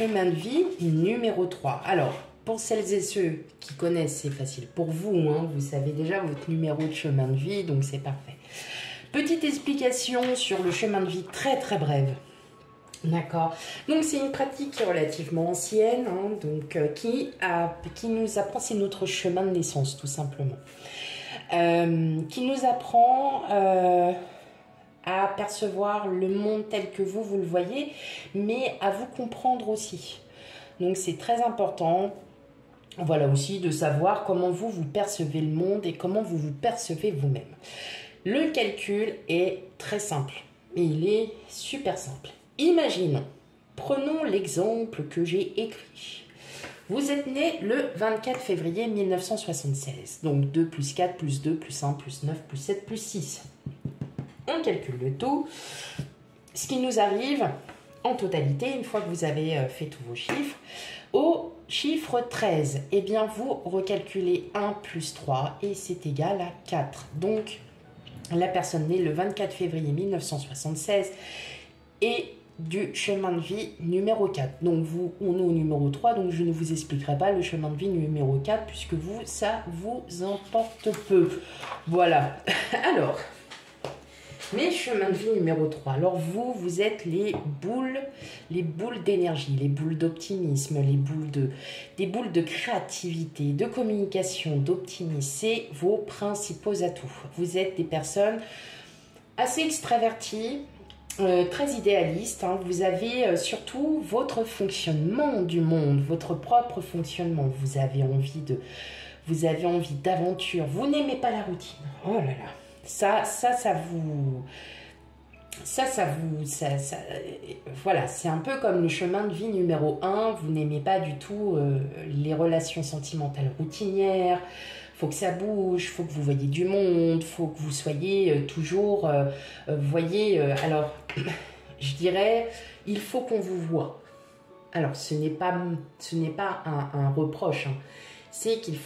chemin de vie numéro 3. Alors, pour celles et ceux qui connaissent, c'est facile pour vous, hein, vous savez déjà votre numéro de chemin de vie, donc c'est parfait. Petite explication sur le chemin de vie très très brève. D'accord. Donc c'est une pratique qui est relativement ancienne, hein, donc qui nous apprend, c'est notre chemin de naissance tout simplement, qui nous apprend à percevoir le monde tel que vous le voyez, mais à vous comprendre aussi. Donc c'est très important, voilà aussi de savoir comment vous percevez le monde et comment vous percevez vous-même. Le calcul est très simple, mais il est super simple. Imaginons, prenons l'exemple que j'ai écrit. Vous êtes né le 24 février 1976, donc 2 plus 4 plus 2 plus 1 plus 9 plus 7 plus 6. On calcule le tout. Ce qui nous arrive en totalité, une fois que vous avez fait tous vos chiffres, au chiffre 13, eh bien vous recalculez 1 plus 3 et c'est égal à 4. Donc la personne née le 24 février 1976 est du chemin de vie numéro 4. Donc vous, on est au numéro 3, donc je ne vous expliquerai pas le chemin de vie numéro 4, puisque vous, ça vous importe peu. Voilà. Alors, les chemins de vie numéro 3. Alors vous êtes les boules d'énergie, les boules d'optimisme, des boules de créativité, de communication, d'optimisme. C'est vos principaux atouts. Vous êtes des personnes assez extraverties, très idéaliste, hein. Vous avez surtout votre fonctionnement du monde, votre propre fonctionnement. Vous avez envie d'aventure. Vous n'aimez pas la routine. Oh là là, voilà, c'est un peu comme le chemin de vie numéro 1. Vous n'aimez pas du tout les relations sentimentales routinières. Faut que ça bouge, faut que vous voyez du monde, faut que vous soyez toujours, voyez, alors, je dirais, il faut qu'on vous voie. Alors, ce n'est pas un reproche, hein. C'est qu'il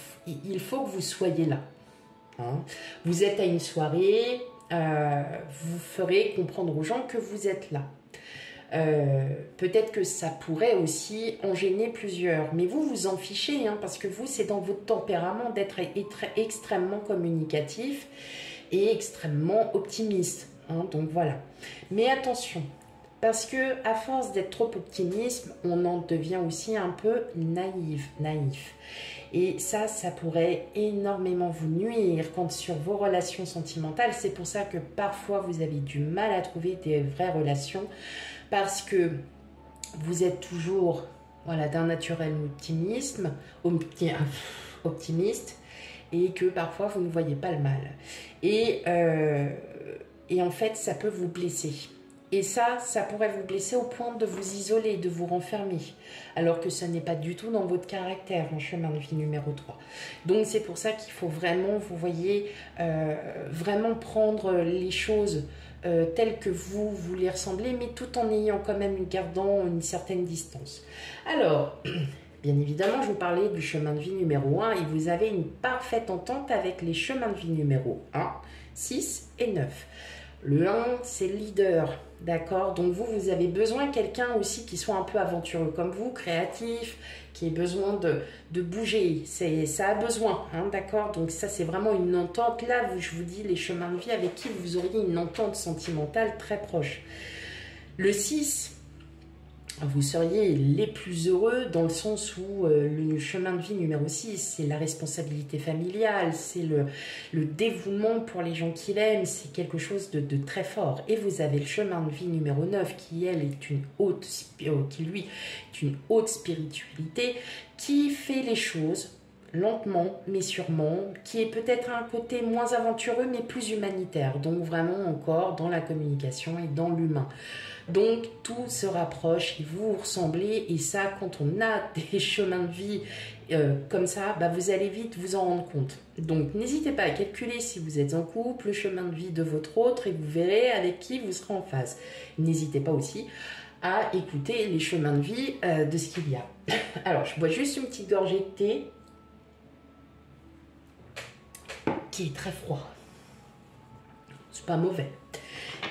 faut que vous soyez là, hein. Vous êtes à une soirée, vous ferez comprendre aux gens que vous êtes là. Peut-être que ça pourrait aussi en gêner plusieurs, mais vous en fichez, hein, parce que vous, c'est dans votre tempérament d'être extrêmement communicatif et extrêmement optimiste, hein, donc voilà. Mais attention, parce que à force d'être trop optimiste, on en devient aussi un peu naïf. Et ça pourrait énormément vous nuire quand sur vos relations sentimentales. C'est pour ça que parfois vous avez du mal à trouver des vraies relations, parce que vous êtes toujours, voilà, d'un naturel optimiste, et que parfois vous ne voyez pas le mal. Et en fait, ça peut vous blesser. Et ça pourrait vous blesser au point de vous isoler, de vous renfermer, alors que ce n'est pas du tout dans votre caractère, en chemin de vie numéro 3. Donc c'est pour ça qu'il faut vraiment, vous voyez, vraiment prendre les choses telles que vous les ressemblez, mais tout en ayant quand même, gardant une certaine distance. Alors, bien évidemment, je vous parlais du chemin de vie numéro 1 et vous avez une parfaite entente avec les chemins de vie numéro 1, 6 et 9. Le 1, c'est le leader, d'accord? Donc vous avez besoin de quelqu'un aussi qui soit un peu aventureux comme vous, créatif, qui ait besoin de bouger. Ça a besoin, hein, d'accord? Donc ça, c'est vraiment une entente. Là, je vous dis les chemins de vie avec qui vous auriez une entente sentimentale très proche. Le 6, vous seriez les plus heureux dans le sens où le chemin de vie numéro 6, c'est la responsabilité familiale, c'est le dévouement pour les gens qu'il aime, c'est quelque chose de très fort. Et vous avez le chemin de vie numéro 9 qui, elle, est une haute spiritualité qui fait les choses lentement mais sûrement, qui est peut-être un côté moins aventureux mais plus humanitaire, donc vraiment encore dans la communication et dans l'humain. Donc tout se rapproche et vous ressemblez, et ça, quand on a des chemins de vie comme ça, bah, vous allez vite vous en rendre compte. Donc n'hésitez pas à calculer si vous êtes en couple, le chemin de vie de votre autre, et vous verrez avec qui vous serez en phase. N'hésitez pas aussi à écouter les chemins de vie de ce qu'il y a. Alors je bois juste une petite gorgée de thé qui est très froid. C'est pas mauvais.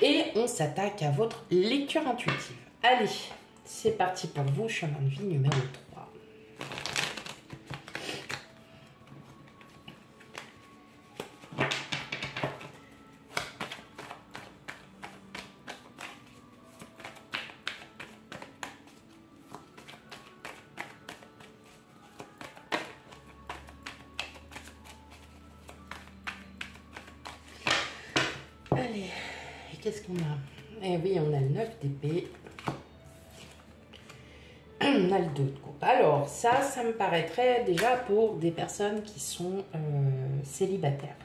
Et on s'attaque à votre lecture intuitive. Allez, C'est parti pour vous, chemin de vie numéro 3. Allez, et qu'est-ce qu'on a? Eh oui, on a le 9 d'épée. On a le 2 de coupe. Alors, ça me paraîtrait déjà pour des personnes qui sont célibataires.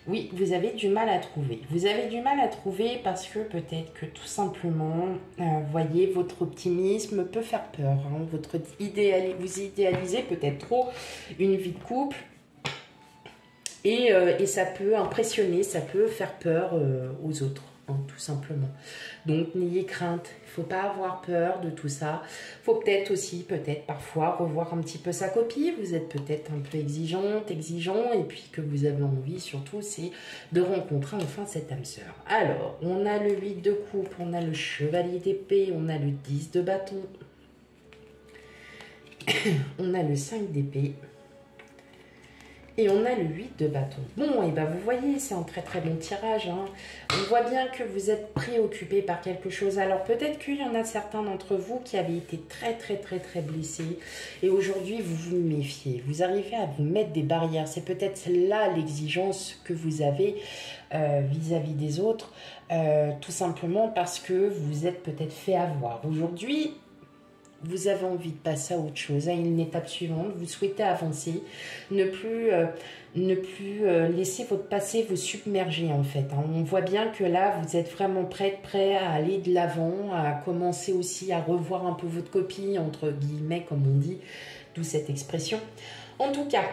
Oui, vous avez du mal à trouver. Vous avez du mal à trouver parce que peut-être que tout simplement, voyez, votre optimisme peut faire peur. Hein. Vous idéalisez peut-être trop une vie de couple. Et ça peut impressionner, ça peut faire peur aux autres, hein, tout simplement. Donc, n'ayez crainte, il ne faut pas avoir peur de tout ça. Il faut peut-être aussi, parfois, revoir un petit peu sa copie. Vous êtes peut-être un peu exigeant, et puis que vous avez envie, surtout, c'est de rencontrer enfin cette âme sœur. Alors, on a le 8 de coupe, on a le chevalier d'épée, on a le 10 de bâton, on a le 5 d'épée. Et on a le 8 de bâton. Bon, et ben vous voyez, c'est un très très bon tirage. Hein. On voit bien que vous êtes préoccupé par quelque chose. Alors peut-être qu'il y en a certains d'entre vous qui avaient été très très très très blessés. Et aujourd'hui, vous vous méfiez. Vous arrivez à vous mettre des barrières. C'est peut-être là l'exigence que vous avez vis-à-vis des autres. Tout simplement parce que vous êtes peut-être fait avoir. Aujourd'hui, vous avez envie de passer à autre chose, à une étape suivante, vous souhaitez avancer, ne plus laisser votre passé vous submerger en fait. Hein. On voit bien que là, vous êtes vraiment prêt à aller de l'avant, à commencer aussi à revoir un peu votre copie, entre guillemets, comme on dit, d'où cette expression. En tout cas,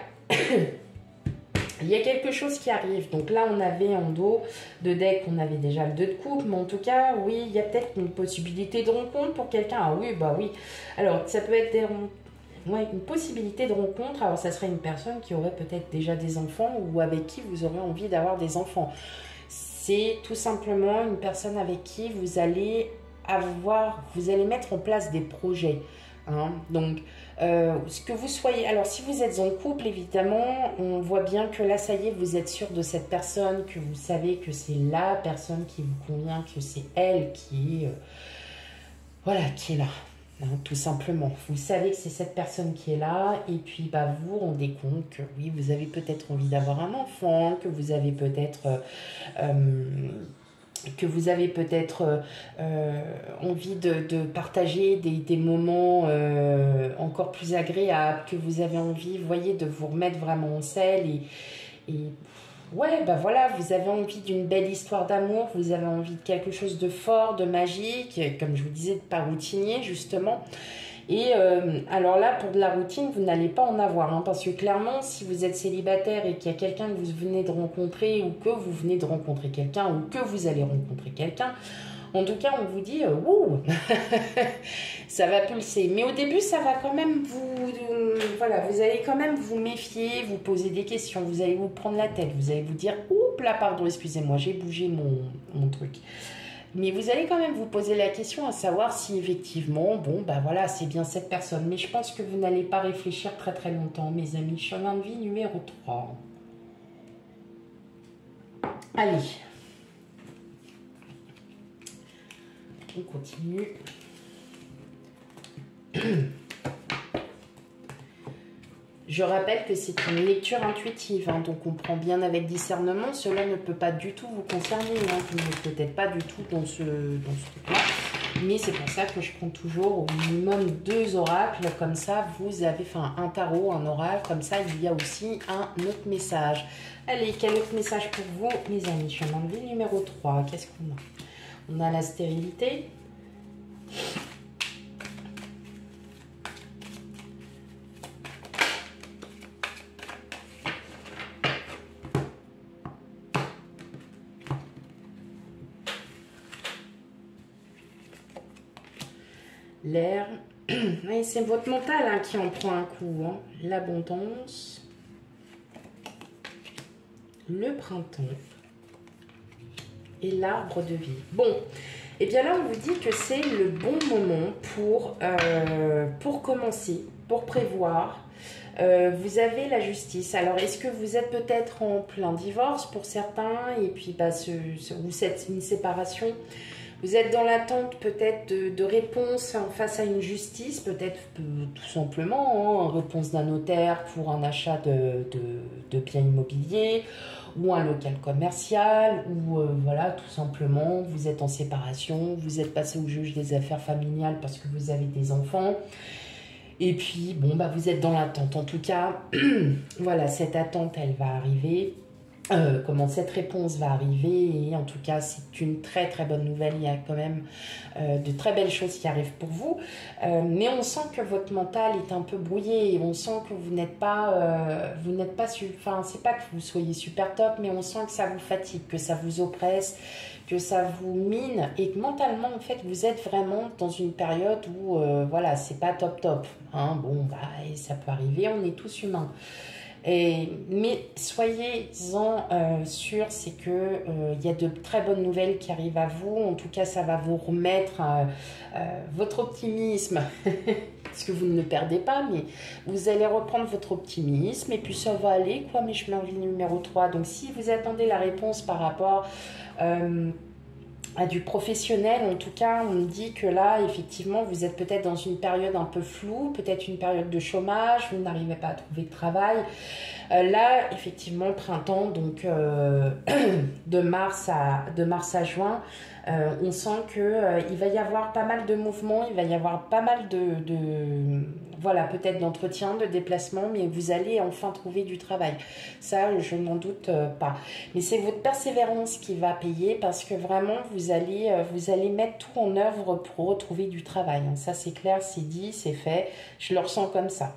il y a quelque chose qui arrive. Donc là, on avait en dos de deck, on avait déjà le 2 de coupe. Mais en tout cas, oui, il y a peut-être une possibilité de rencontre pour quelqu'un. Ah oui, bah oui. Alors, ça peut être une possibilité de rencontre. Alors, ça serait une personne qui aurait peut-être déjà des enfants ou avec qui vous aurez envie d'avoir des enfants. C'est tout simplement une personne avec qui vous allez mettre en place des projets. Hein. Donc, ce que vous soyez... Alors, si vous êtes en couple, évidemment, on voit bien que là, ça y est, vous êtes sûr de cette personne, que vous savez que c'est la personne qui vous convient, que c'est elle qui est, qui est là, hein, tout simplement. Vous savez que c'est cette personne qui est là, et puis, bah, vous vous rendez compte que, oui, vous avez peut-être envie d'avoir un enfant, que vous avez peut-être... envie de partager des moments encore plus agréables, que vous avez envie, vous voyez, de vous remettre vraiment en selle et ouais, bah voilà, vous avez envie d'une belle histoire d'amour, vous avez envie de quelque chose de fort, de magique, comme je vous disais, de pas routinier, justement. Et alors là, pour de la routine, vous n'allez pas en avoir, hein, parce que clairement, si vous êtes célibataire et qu'il y a quelqu'un que vous venez de rencontrer, ou que vous venez de rencontrer quelqu'un, ou que vous allez rencontrer quelqu'un, en tout cas, on vous dit, wouh, ça va pulser. Mais au début, ça va quand même voilà, vous allez quand même vous méfier, vous poser des questions, vous allez vous prendre la tête, vous allez vous dire, oups là, pardon, excusez-moi, j'ai bougé mon truc. Mais vous allez quand même vous poser la question à savoir si effectivement, bon, bah voilà, c'est bien cette personne. Mais je pense que vous n'allez pas réfléchir très très longtemps, mes amis. Chemin de vie numéro 3. Allez. On continue. Je rappelle que c'est une lecture intuitive, hein, donc on prend bien avec discernement. Cela ne peut pas du tout vous concerner, hein, vous n'êtes peut-être pas du tout dans ce truc-là. Mais c'est pour ça que je prends toujours au minimum 2 oracles. Comme ça, vous avez un tarot, un oracle. Comme ça, il y a aussi un autre message. Allez, quel autre message pour vous, mes amis? Chemin de vie numéro 3. Qu'est-ce qu'on a? On a la stérilité. L'air, c'est votre mental, hein, qui en prend un coup. Hein. L'abondance, le printemps et l'arbre de vie. Bon, Et bien là, on vous dit que c'est le bon moment pour commencer, pour prévoir. Vous avez la justice. Alors, est-ce que vous êtes peut-être en plein divorce pour certains et puis bah, ou c'est une séparation? Vous êtes dans l'attente peut-être de réponses face à une justice, peut-être tout simplement, hein, réponse d'un notaire pour un achat de biens immobiliers ou un local commercial, ou voilà, tout simplement, vous êtes en séparation, vous êtes passé au juge des affaires familiales parce que vous avez des enfants. Et puis, bon, bah, vous êtes dans l'attente. En tout cas, voilà, cette attente, elle va arriver. Comment cette réponse va arriver, et en tout cas c'est une très très bonne nouvelle. Il y a quand même de très belles choses qui arrivent pour vous, mais on sent que votre mental est un peu brouillé, et on sent que vous n'êtes pas enfin c'est pas que vous soyez super top, mais on sent que ça vous fatigue, que ça vous oppresse, que ça vous mine, et que mentalement en fait vous êtes vraiment dans une période où voilà, c'est pas top top, hein. Bon bah, et ça peut arriver, on est tous humains. Mais soyez-en sûrs, c'est que y a de très bonnes nouvelles qui arrivent à vous. En tout cas, ça va vous remettre votre optimisme, parce que vous ne le perdez pas, mais vous allez reprendre votre optimisme, et puis ça va aller, quoi. Mais je mets en vie numéro 3. Donc, si vous attendez la réponse par rapport à du professionnel, en tout cas, on me dit que là, effectivement, vous êtes peut-être dans une période un peu floue, peut-être une période de chômage, vous n'arrivez pas à trouver de travail. Là, effectivement, printemps, donc de mars à juin, on sent qu'il va y avoir pas mal de mouvements, il va y avoir pas mal voilà, peut-être d'entretiens, de déplacements, mais vous allez enfin trouver du travail. Ça, je n'en doute pas. Mais c'est votre persévérance qui va payer, parce que vraiment, vous allez mettre tout en œuvre pour retrouver du travail. Ça, c'est clair, c'est dit, c'est fait. Je le ressens comme ça.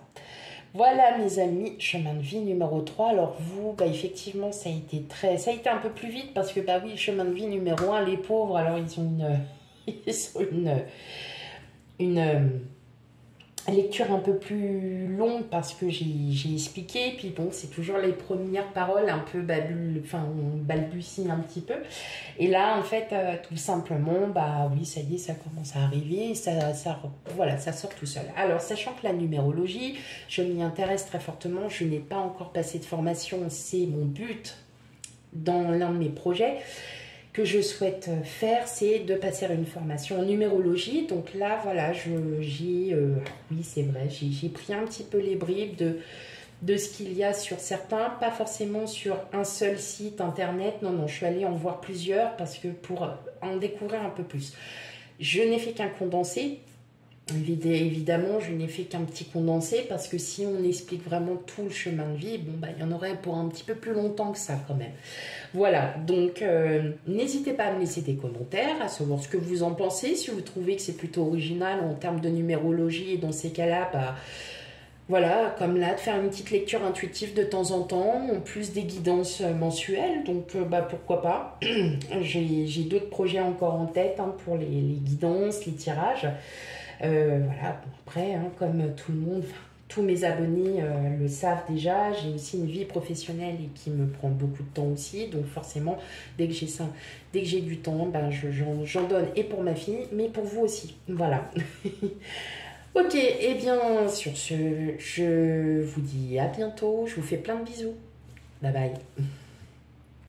Voilà mes amis, chemin de vie numéro 3. Alors vous, bah effectivement, ça a été un peu plus vite, parce que bah oui, chemin de vie numéro 1, les pauvres, alors ils ont une lecture un peu plus longue, parce que j'ai expliqué, puis bon, c'est toujours les premières paroles un peu on balbutie un petit peu, et là en fait tout simplement, bah oui, ça y est, ça commence à arriver, voilà, ça sort tout seul. Alors sachant que la numérologie, je m'y intéresse très fortement, je n'ai pas encore passé de formation, c'est mon but dans l'un de mes projets que je souhaite faire, c'est de passer une formation en numérologie. Donc là, voilà, oui, c'est vrai, j'ai pris un petit peu les bribes de ce qu'il y a sur certains, pas forcément sur un seul site internet. Non, je suis allée en voir plusieurs, parce que pour en découvrir un peu plus. Je n'ai fait qu'un condensé. Évidemment, je n'ai fait qu'un petit condensé, parce que si on explique vraiment tout le chemin de vie, bon, bah, il y en aurait pour un petit peu plus longtemps que ça quand même. Voilà, donc n'hésitez pas à me laisser des commentaires, à savoir ce que vous en pensez, si vous trouvez que c'est plutôt original en termes de numérologie, et dans ces cas-là, bah, voilà, comme là, de faire une petite lecture intuitive de temps en temps, en plus des guidances mensuelles, donc bah, pourquoi pas. J'ai d'autres projets encore en tête, hein, pour les guidances, les tirages. Voilà, bon, après, hein, comme tout le monde, tous mes abonnés le savent déjà, j'ai aussi une vie professionnelle et qui me prend beaucoup de temps aussi, donc forcément, dès que j'ai du temps, ben, j'en donne, et pour ma fille, mais pour vous aussi, voilà. Ok, et bien sur ce, je vous dis à bientôt, je vous fais plein de bisous, bye bye.